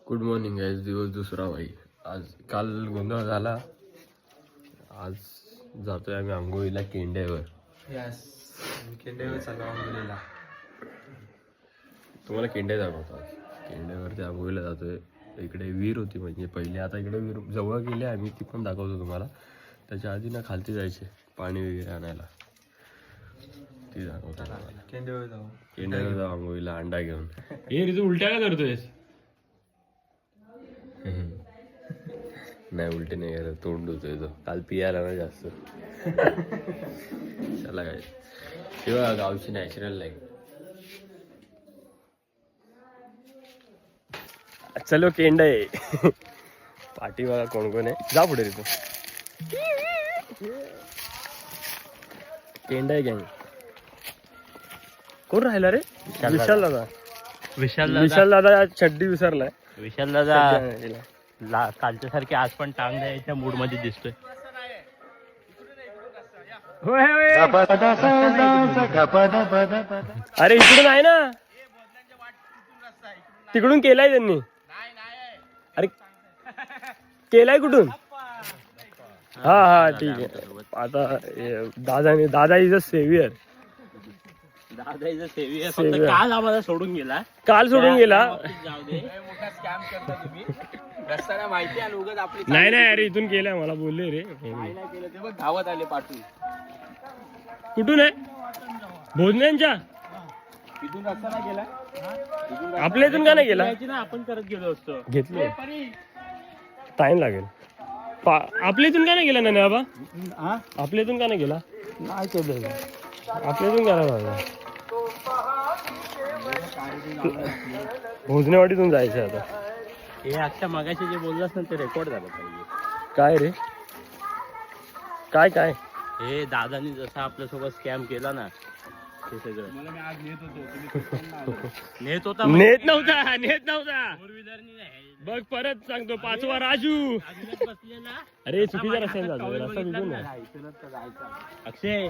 Good morning guys. दिवस दुसरा भाई. आज काल गोंधळ झाला. आज जातोय आम्ही आंघोळीला केंड्यावर. यस, केंद्रावर चाललो आंघोळीला. तुम्हाला केंड्या दाखवतो. आज केंड्यावरती आंघोळीला जातोय. इकडे विहीर होती म्हणजे पहिले, आता इकडे विहीर जवळ गेले आम्ही, ती पण दाखवतो तुम्हाला. त्याच्या आधी ना खालती जायचे पाणी वगैरे आणायला, ती दाखवतो तुम्हाला. केंद्रावर जाऊ. केंड्यावर जाऊ आंघोळीला अंडा घेऊन. हे रे तू उलट्या का करतोयस? नाही उलटे नाही करत, तोंड होतोय तो. काल पियाला ना जास्त. चला काय तेव्हा गावची नॅचरल लाईफ. चलो केंड आहे. पाठी बघा कोण कोण आहे. जा पुढे रे तू. केंड आहे गँग. कोण राहिला रे? विशाल दादा. विशाल दादा चड्डी विसरलाय. विशाल दादा कालच्या सारखी आज पण टांग द्यायच्या मूड मध्ये दिसतोय. अरे इकडून आहे ना, तिकडून केलाय त्यांनी. अरे केलाय कुठून? हा हा ठीक आहे. आता दादा इज अ सेवियर. दादा इज अ सेवियर. फक्त काल आम्हाला सोडून गेला. काल सोडून गेला. जाऊ दे. मोठा स्कॅम करता तुम्ही. रस्त्याला माहिती आहे उगाच आपली. नाही नाही अरे इथून केलाय, मला बोलले रे. काय नाही केलं ते बघ, धावत आले पाठवून. कुठून आहे? भोजनांच्या इथून रस्ता नाही गेला. आपल्या इथून का नाही गेला? ना आपण करत गेलो असतो. घेतले टाइम लागेल. आपल्या इथून का नाही गेला ना बाबा? आपल्या इथून का नाही गेला? नाही केलं. आपल्या इथून गेला बाबा. भोजनेवाडीतून जायचं आता. हे अक्षा मगाशी जे बोललास ना ते रेकॉर्ड झालं पाहिजे. काय रे? काय काय? हे दादानी जसं आपल्यासोबत स्कॅम केला ना, ते सगळं नेत होता. नेत नव्हता. फोर व्हीलरनी बघ परत सांगतो, 5वा राजू. बसलेला. अरे चुकीच्या रस्त्याने जातो. रस्ता बिघडून आहे. अक्षय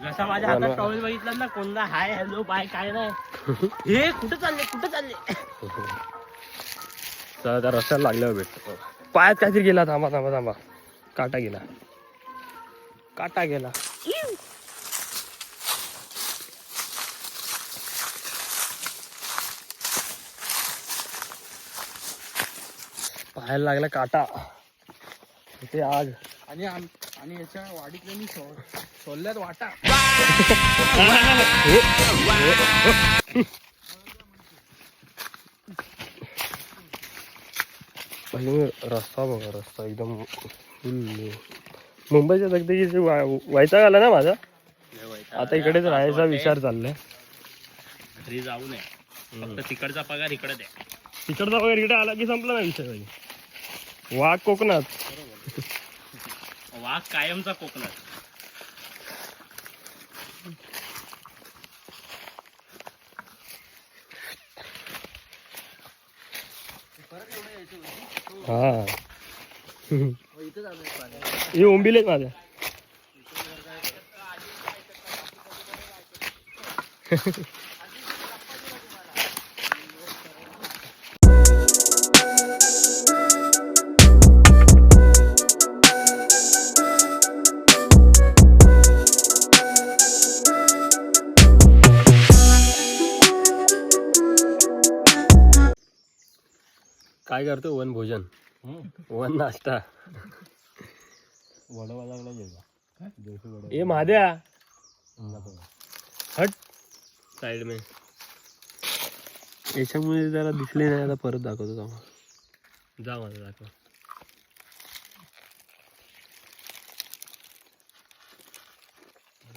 जसा माझ्या हातात टॉवेल बघितला ना, कोणता हाय हॅलो बाय काय नाही. हे कुठे चालले. चला त्या रस्त्याला लागल्यावर भेटतो. पायात काहीतरी गेला. थांबा. काटा गेला. पाहायला लागला काटा. इथे आग. आणि याच्या वाडीतल्या मी सोडल्यात वाटा. पहिले रस्ता बघा. रस्ता एकदम फुल. मुंबईच्या दगदगीची वैताग आला ना माझा. आता इकडेच राहायचा विचार चाललाय. घरी जाऊ नये. फक्त तिकडचा पगार इकडे द्या. तिकडचा वगैरे इकडे आला की संपला ना विषय. वाघ कोकणात. वाघ कायमचा कोकणात. हा हे ओंबिलेच माझ्या. काय करतो? वन भोजन, वन नाश्ता. ए महाद्या हट साइड में. याच्यामुळे जरा दिसले नाही. आता परत दाखवतो जाऊ. जा माझं दाखव.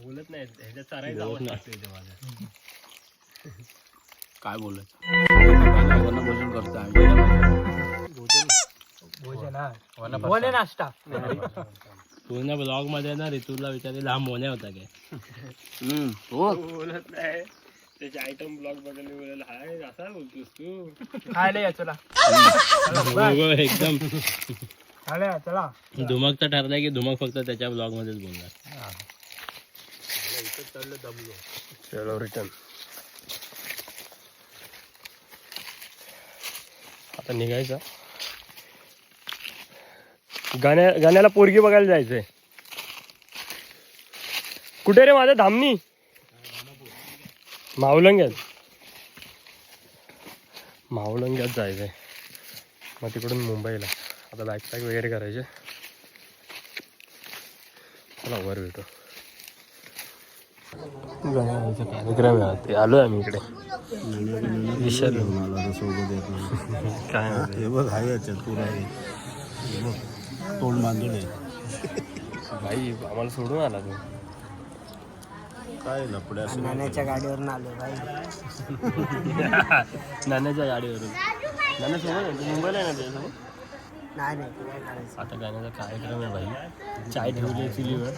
बोलत नाही ह्याच्यात चारायला जावं लागतं माझ्या. काय बोलत भोजन करतो भोजन नाश्ता. पूर्ण ब्लॉग मध्ये ना ऋतूला विचारले हा मोन्या होता काय. बोलत नाही. त्याचे आयटम ब्लॉग बघायला बोलायला हाय असा बोलतोस तू. खायला या चला. एकदम चला. धुमक तर ठरलाय की धुमक फक्त त्याच्या ब्लॉग मध्येच बोलणार. चलो रिटर्न. आता निघायचं. गाण्याला पोरगी बघायला जायचंय. कुठे रे माझ्या धामणी? मावलंग्यात जायचंय. मग तिकडून मुंबईला. आता बॅकपॅक वगैरे करायचे. चला वर भेटू. गाण्याचा कार्यक्रम आहे ते. आलोय आम्ही इकडे. विसरलो सोबत येत काय हे बघ. हाय याच्यात पुरा तोंड बांधून आहे. भाई आम्हाला सोडून आला तू. काय लपड्या नाण्याच्या गाडीवरून आलो भाई. नाण्याच्या गाडीवरून. नाण्या सोबत मुंबईला आहे ना त्याच्यासोबत. नाही आता गाण्याचा कार्यक्रम आहे भाई. चाय ठेवली चुलीवर.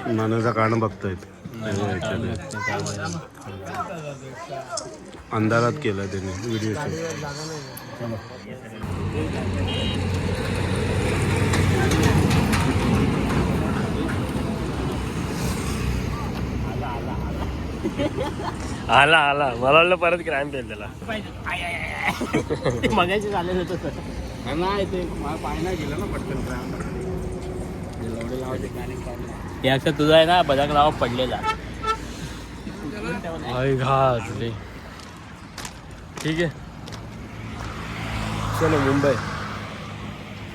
नाण्याचं कारण बघतायत. अंधारात केलं त्याने व्हिडिओ शूट. आला मला वाटलं परत क्राईम केलं त्याला. मगाशी झालेलं होतं. नाही ते पाय नाही गेलं ना पटकन. याचं तुझा आहे ना बजाक नाव पडलेला. घातली. ठीक आहे चलो मुंबई.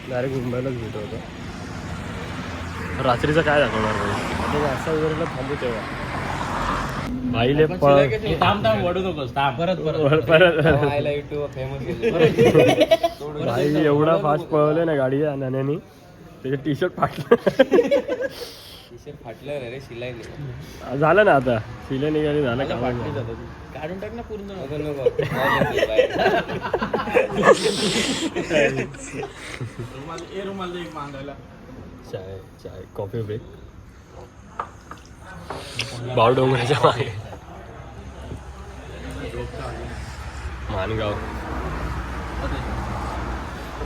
डायरेक्ट मुंबईलाच भेटू होतं. रात्रीचं काय दाखवणार भाई. आता असा वगैरे थांबू तेव्हा भाईले थांब वडू नकोस. परत भाई एवढा फास्ट पळवले ना गाडी नाण्यानी. त्याचे टी शर्ट फाटलं रे शिलाई नाही झालं ना. आता शिलाई निघाली झालं का. काढून टाक ना पूर्ण. चाय कॉफी ब्रेक. बावडोंगराच्या मागे मानगाव.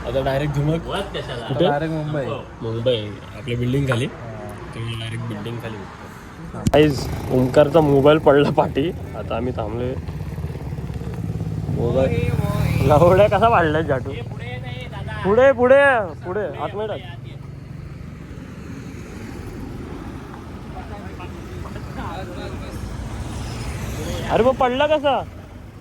आता डायरेक्ट धुमक. डायरेक्ट मुंबई आपल्या बिल्डिंग खाली. डायरेक्ट बिल्डिंग खाली. गाईज ओंकारचा मोबाईल पडला पाठी. आता आम्ही थांबलोय. मोबाईल लावड्या कसा वाढलाय जाटू. पुढे पुढे पुढे आतमध्ये. अरे मग पडला कसा.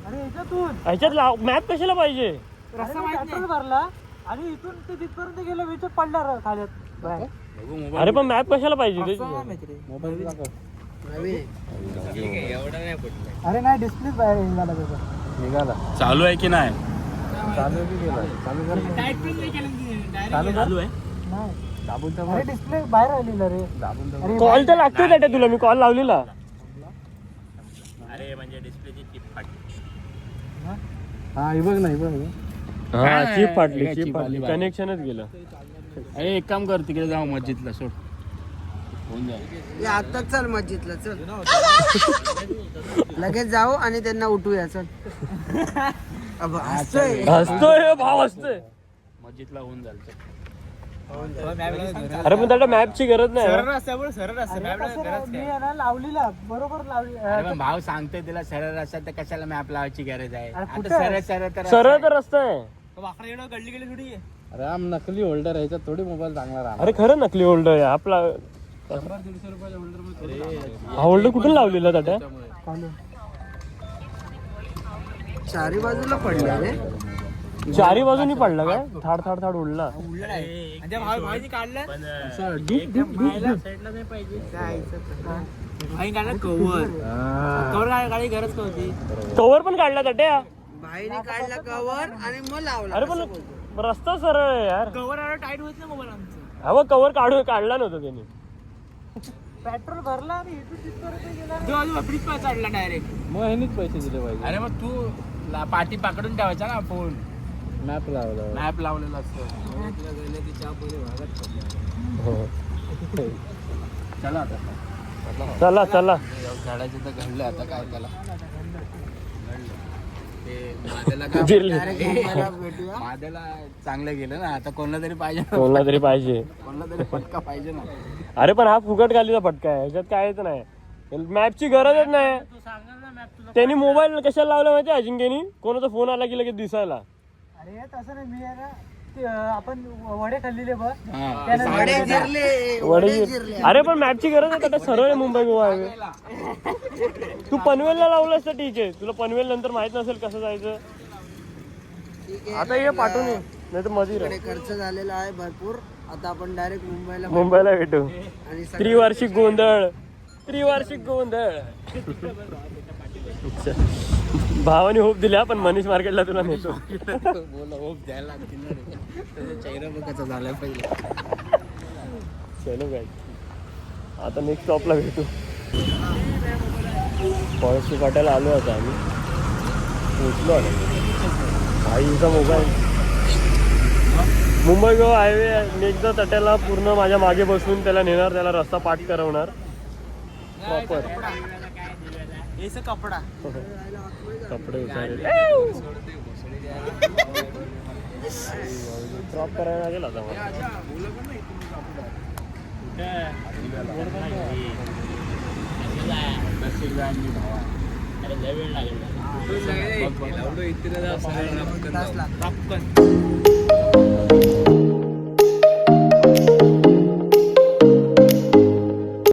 ह्याच्यात मॅप कशाला पाहिजे. भरला आणि इथून ते तिथपर्यंत गेलं. विचार पडला खाल्यात. अरे पण मॅप कशाला पाहिजे. अरे नाही डिस्प्ले बाहेर निघाला. चालू आहे की नाही. चालू आहे. डिस्प्ले बाहेर आलेला रे. कॉल तर लागतोय त्याच्या तुला. मी कॉल लावलेला. अरे म्हणजे डिस्प्लेची चिप फाटली. हा हे बघ नाही बघ. हा चिप फाटली. कनेक्शनच गेलं. अरे एक काम कर तिकडे जाऊ मस्जिदला. सोड होऊन जाईल. आता चल मस्जिदला चल. लगेच जाऊ आणि त्यांना उठूया. चल हसतोय भाव हसतोय. मस्जिदला होऊन जाईल. अरे पण त्याला मॅपची गरज नाही. लावलीला बरोबर लावली. भाव सांगतोय तिला सरळ रस्ता तर कशाला मॅप लावायची गरज आहे. सरळ तर रस्ता आहे. गडली गेली थोडी. अरे आम नकली होल्डर ह्याच्यात थोडी मोबाईल चांगला राहणार. अरे खरं नकली होल्डर आहे आपला. 100-150 रुपयाच्या होल्डर मध्ये हा होल्डर कुठून लावलेला त्याच्या. चारी बाजूला पडला रे. चारी बाजूनी पडला काय. थाड थाड थाड उडला. कव्हर पण काढला त्याट्या. भाईने काढला कवर आणि मग लावला. अरे पण रस्ता सरळ आहे यार. कव्हर टाईट होत ना मोबाईल आमचं. हा मग कव्हर काढला नव्हता त्यांनी. पेट्रोल भरला आणि इथून तिथपर्यंत चढला डायरेक्ट. मग ह्यानीच पैसे दिले पाहिजे. अरे मग तू पाठी पकडून ठेवायचा ना फोन. मॅप लावलेला असतो. चला आता चला झाडाचे तर घडले आता काय त्याला. जिरली. माझ्याला चांगलं गेलं ना, आता कोणाला तरी पाहिजे ना, कोणाला तरी पाहिजे. कोणाला तरी फटका पाहिजे ना. अरे पण हा फुकट खालीचा फटका आहे, ह्याच्यात कायच नाही. मॅपची गरजच नाही. तू सांगणार ना मॅप तुला. त्यांनी मोबाईल कशाला लावला माहिती अजिंक्यनी, कोणाचा फोन आला की लगेच दिसायला. अरे तसं नाही, मी आहे ना ते, आपण वडे खाल्लेले बघ वडे जिरले वडे. अरे पण मॅपची गरज आहे, आता सरळ आहे मुंबई गोवा हायवे. तू पनवेलला लावलंस तर ठीक आहे, तुला पनवेल नंतर माहित नसेल कसं जायचं. ठीक आहे. आता हे पाठवून ये, नाही तर मध्ये इकडे खर्च झालेला आहे भरपूर. आता आपण डायरेक्ट मुंबईला भेटू. आणि सगळं- त्रिवार्षिक गोंधळ, त्रिवार्षिक गोंधळ. भावाने होप दिल्या, पण मनीष मार्केटला तुला नेतो. बोला होप द्यायला लागतील ना रे. त्याचा चेहरा बघ कसा झाला पहिले. चलो काय, आता नेक्स्ट स्टॉपला भेटू. फॉरेस्ट काटायला आलो आता आम्ही, पोचलो आता. आईचा मोबाईल. मुंबई गोवा हायवे एकदा तट्याला पूर्ण माझ्या मागे बसून त्याला नेणार, त्याला रस्ता पाठ करवणार प्रॉपर. कपडा कपडे उतारेल, ड्रॉप करायला लागेल आता मला. अरे लय वेळ लागेल. इथे तास लागतो.